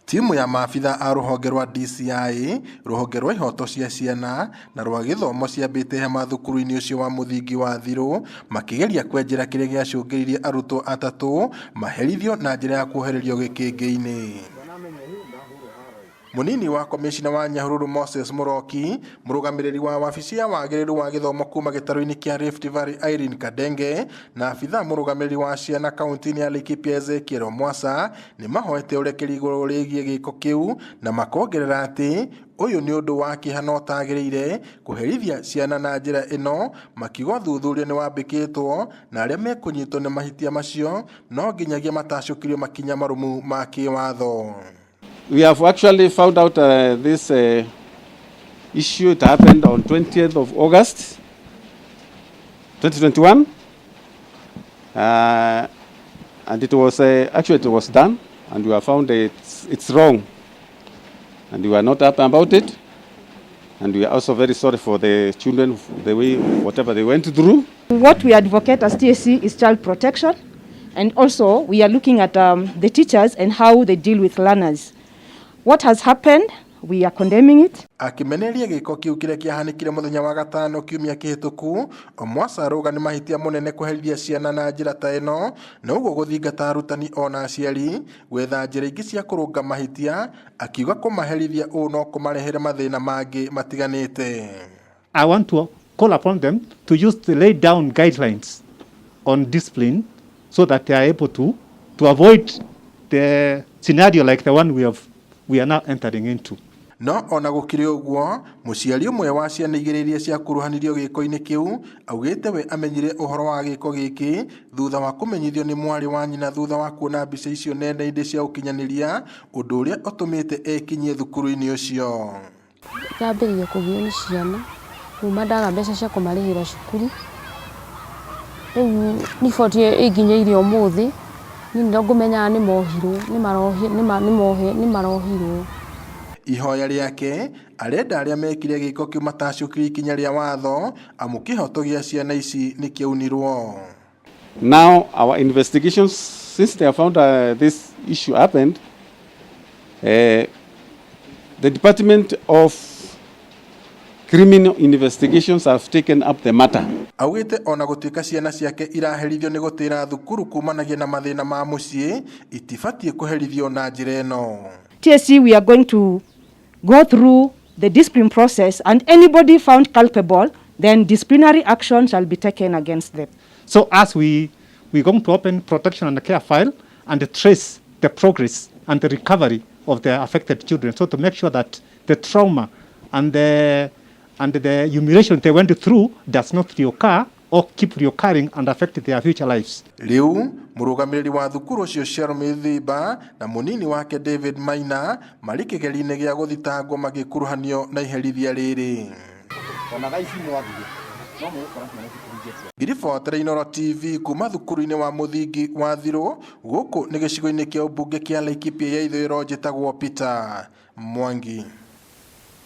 Timu ya maabitha a rũhonge rwa DCI, rũhonge rwa ihoto cia ciana na rwa gĩthomo ciambĩte hema thukuru-inĩ ũcio wa mũthingi wa Thiru makĩgeria kwenjera kĩrĩa gĩacũngĩrĩirie arutwo atatũ maherithio na njĩra ya kuohererio gĩkĩngĩ-inĩ. Munini wa komishina wa Nyahururu Moses Muroki, mũrũgamĩrĩri wa wabici ya wagĩrĩru wa gĩthomo kuma gĩtarũ-inĩ kĩa Rift Valley Irene Kadenge na abitha mũrũgamĩrĩri wa ciana kaunti-inĩ ya Laikipia Ezekiel Mwasa nĩ mahoete ũrekeri igũrũ rĩgiĩ gĩko kĩu na makongerera atĩ ũyũ nĩ ũndũ wa kĩhano ũtagĩrĩire kũherithia ciana na njĩra ĩno, makiuga ũthuthuria nĩ wambĩkĩtwo na arĩa mekũnyitwo nĩ mahĩtia macio no nginyagia matacũkirio makinya marũmu ma kĩwatho. We have actually found out this issue. It happened on 20th of August, 2021. And it was, actually it was done, and we have found it's wrong. And we are not happy about it. And we are also very sorry for the children, the way, whatever they went through. What we advocate as TSC is child protection. And also we are looking at the teachers and how they deal with learners. What has happened, we are condemning it. Akimeneria gĩko kĩu kĩrĩa kĩahanĩkire mũthenya wa gatano kiumia kĩhĩtũku, Mwasa arauga nĩ mahĩtia mũnene kũherithia ciana na njĩra ta ĩno, na ũguo gũthingata arutani ona aciari gwetha njĩra ingĩ cia kũrũnga mahĩtia, akiuga kũmaherithia ũũ no kũmarehere mathĩna mangĩ matiganĩte. I want to call upon them to use the laid down guidelines on discipline so that they are able to avoid the scenario like the one we are now entering into. No ona gũkĩrĩ ũguo, mũciari ũmwe wa ciana igĩrĩ iria ciakuruhanirio gĩko-inĩ kĩu augĩte we amenyire ũhoro wa gĩko gĩkĩ thutha wa kũmenyithio nĩ mwarĩ wa nyina thutha wa kuona mbica icio nenda-inĩ cia ũkinyanĩria, ũndũ ũrĩa ũtũmĩte ekinyie thukuru-inĩ ũcio. Ndambĩrĩirie kũgio nĩ ciana kuma ndaga mbeca cia kũmarĩhĩra cukuru. Rĩu riboti ĩnginyĩire ũmũthĩ nĩ ngũmenya nĩ mohirwo nĩ marohirwo. Ihoya rĩake arenda arĩa mekire gĩko kĩu matacũkirio ikinya rĩa watho amu kĩhoto gĩa ciana ici nĩ kĩaunirwo. Now our investigations, since they have found this issue happened, the Department of Criminal Investigations have taken up the matter. Augĩte ona gũtuĩka ciana ciake iraherithio nĩ gũtĩra thukuru kumanagia na mathĩna ma mũciĩ, itibatiĩ kũherithio na njĩra ĩno. TSC, we are going to go through the discipline process, and anybody found culpable, then disciplinary action shall be taken against them. So as we're going to open protection and care file and trace the progress and the recovery of the affected children, so to make sure that the trauma and the humiliation they went through does not reoccur or keep reoccurring and affect their future lives. Rĩu mũrũgamĩrĩri wa thukuru ũcio Sherome Thiba na mũnini wake David Maina marĩ kĩgeri-inĩ gĩa gũthitangwo magĩkuruhanio na iherithia rĩrĩ. Ngiribotera Inooro TV kuma thukuru-inĩ wa mũthingi wa Thiru gũkũ nĩ gĩcigo-inĩ kĩa ũmbunge kĩa Laikipia ya ithũĩro njĩtagwo Peter Mwangi.